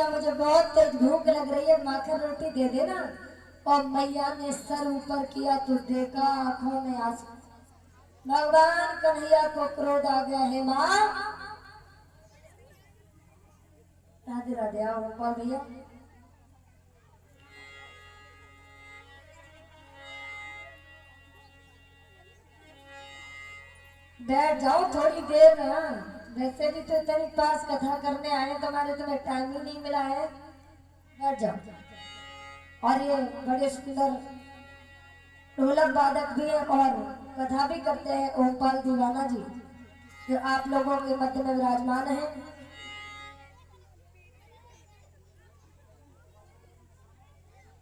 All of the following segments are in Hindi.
मैया मुझे बहुत तेज भूख लग रही है, माखन रोटी दे देना। और मैया ने सर ऊपर किया तो देखा आंखों में आंसू। भगवान कन्हैया को क्रोध आ गया, है माँ। राधे राधे। आओ गोपाल भैया। बैठ जाओ थोड़ी देर ना, वैसे भी तो तेरे पास कथा करने आए, तुम्हें टाइम ही नहीं मिला है। बैठ जाओ। और ये बड़े सुंदर ढोलक वादक भी है और कथा भी करते हैं ओमपाल दीवाना जी, जो आप लोगों के मध्य में विराजमान है।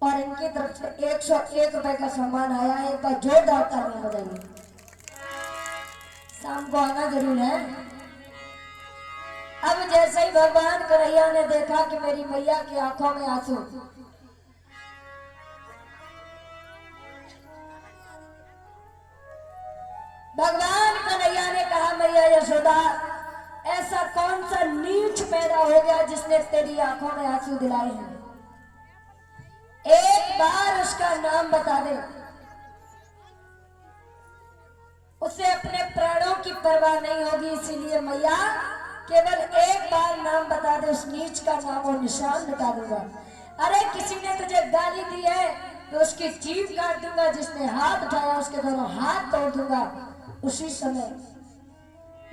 और इनकी तरफ से 101 रुपए का सम्मान आया है, एक बार जोरदार तालियां बजाइए। शाम को आना जरूर है। अब जैसे ही भगवान कन्हैया ने देखा कि मेरी मैया की आंखों में आंसू, भगवान कन्हैया ने कहा, मैया यशोदा, ऐसा कौन सा नीच पैदा हो गया जिसने तेरी आंखों में आंसू दिलाए हैं? एक बार उसका नाम बता दे। उसे अपने प्राणों की परवाह नहीं होगी, इसीलिए मैया केवल एक बार नाम बता दे, उस नीच का नाम और निशान मिटा दूंगा। अरे किसी ने तुझे गाली दी है तो उसकी जीभ काट दूंगा, जिसने हाथ उठाया उसके दोनों हाथ तोड़ दूंगा। उसी समय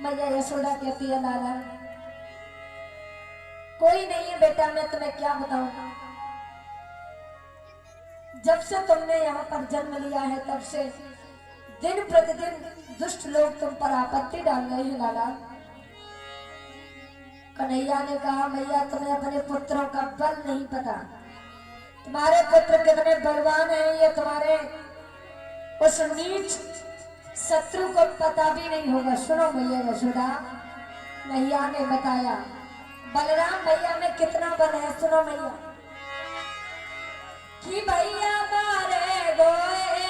मैया यशोदा कहती है, लाला कोई नहीं है बेटा, मैं तुम्हें क्या बताऊं। जब से तुमने यहाँ पर जन्म लिया है तब से दिन प्रतिदिन दुष्ट लोग तुम पर आपत्ति डाल रहे हैं लाला। कन्हैया ने कहा, मैया तुम्हें अपने पुत्रों का बल नहीं पता, तुम्हारे पुत्र कितने बलवान हैं ये तुम्हारे उस नीच शत्रु को पता भी नहीं होगा। सुनो मैया यशोदा, मैया ने बताया बलराम भैया में कितना बल है। सुनो मैया कि भैया मारे गोए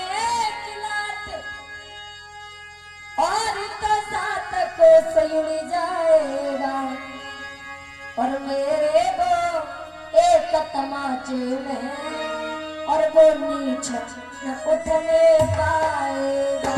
किलाट और तो सात को सयुड़ी जाएगा, और मेरे वो एक तमाचे में और वो नीच न उठने पाएगा।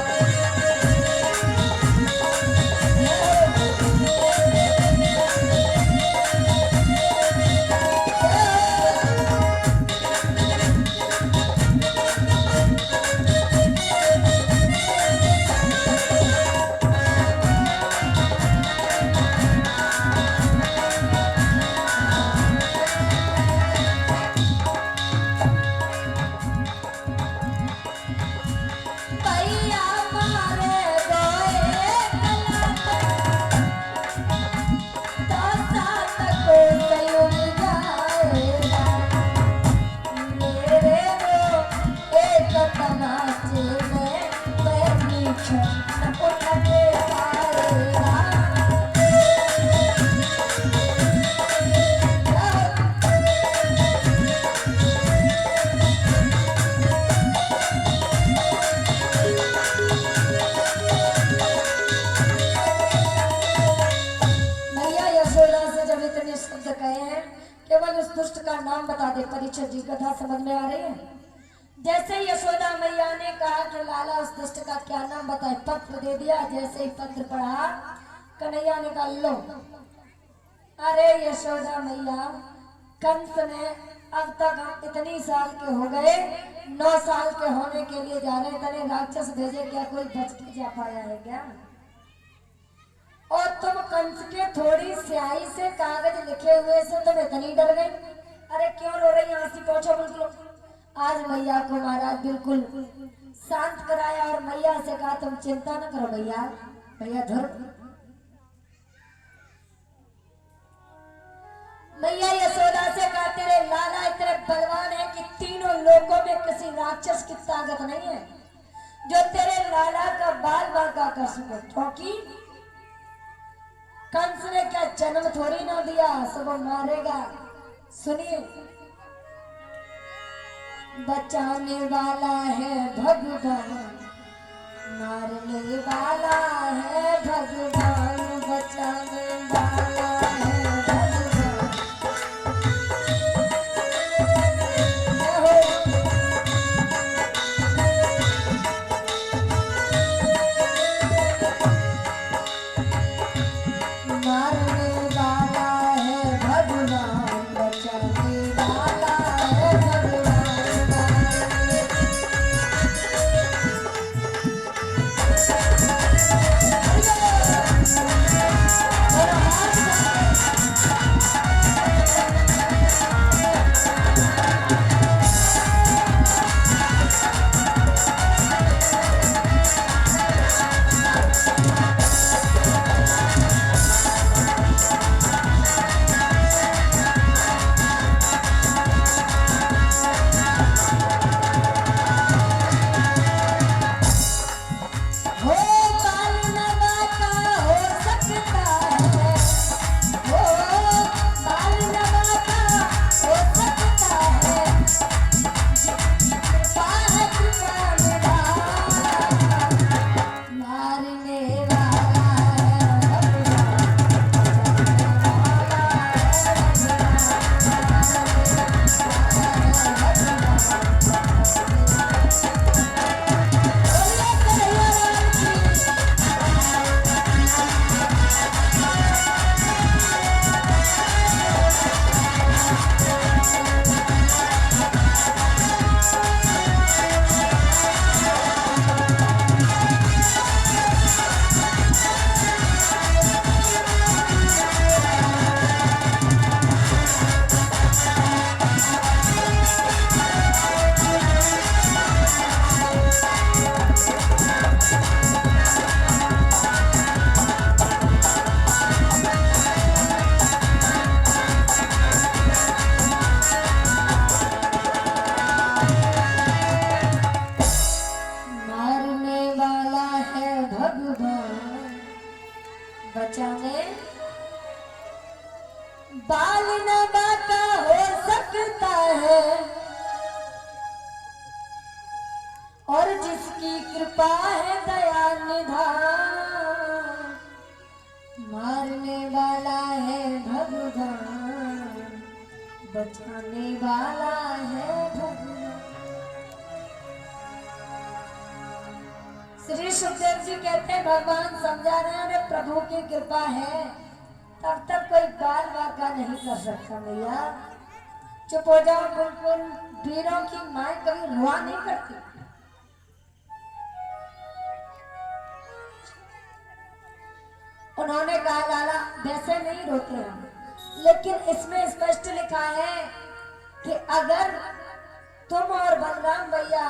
केवल उस दुष्ट का नाम बता दे। परीक्षित जी कथा समझ में आ रही है? जैसे यशोदा मैया ने कहा कि लाला उस दुष्ट का क्या नाम बताए, पत्र दे दिया। जैसे ही पत्र पढ़ा, कन्हैया ने कहा लो। अरे यशोदा मैया, कंस ने अब तक हम इतनी साल के हो गए, 9 साल के होने के लिए जा रहे, तने राक्षस भेजे, क्या कोई बच के जा पाया है क्या? और तुम कंस के थोड़ी स्याही से कागज लिखे हुए से तुम इतनी डर गई? अरे क्यों रो रही, यहाँ से पहुंचो बिल्कुल। आज मैया को महाराज बिल्कुल शांत कराया और मैया से कहा तुम चिंता न करो भैया। भैया धर। मैया यशोदा से कहा तेरे लाला इतने बलवान है कि तीनों लोगों में किसी राक्षस की ताकत नहीं है जो तेरे लाला का बाल बांका कर सके, क्योंकि कंस ने क्या जन्म थोड़ी ना दिया, सब मारेगा। सुनिए, बचाने वाला है भगवान, मारने वाला है भगवान, बचाने वाला है भगवान। बचाने वाला है भगवान। श्री सुखदेव जी कहते हैं भगवान समझा रहे हैं अरे प्रभु की कृपा है तब तक कोई बाल वाका नहीं कर सकता। भैया चुप हो जाओ बिल्कुल। वीरों की माए कभी रुआ नहीं करती। उन्होंने कहा लाला वैसे नहीं रोते हम, लेकिन इसमें स्पष्ट लिखा है कि अगर तुम और बलराम भैया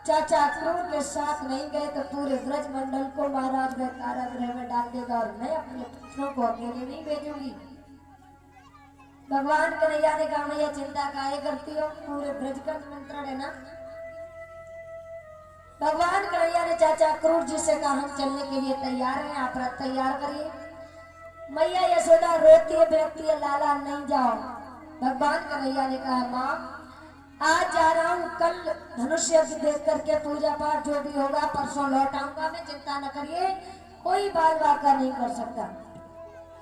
चाचा क्रूर के साथ नहीं गए तो पूरे ब्रज मंडल को महाराज वह कारागृह में डाल देगा और मैं अपने पुत्रों को अकेले नहीं भेजूंगी। भगवान कन्हैया ने कहा भैया चिंता काहे करती हो, पूरे ब्रज का निमंत्रण है ना। भगवान कन्हैया ने चाचा क्रूर जी से कहा हम चलने के लिए तैयार हैं, आप रथ तैयार करिए। मैया यशोदा रोती है बिलखती है लाला नहीं जाओ। भगवान कन्हैया ने कहा माँ आज जा रहा हूँ, कल धनुष यज्ञ देख करके पूजा पाठ जो भी होगा परसों लौट आऊंगा मैं, चिंता न करिए कोई बाल वाका नहीं कर सकता।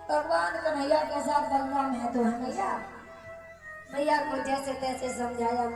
भगवान कन्हैया के साथ बलराम है तो है मैया। मैया को जैसे तैसे समझाया।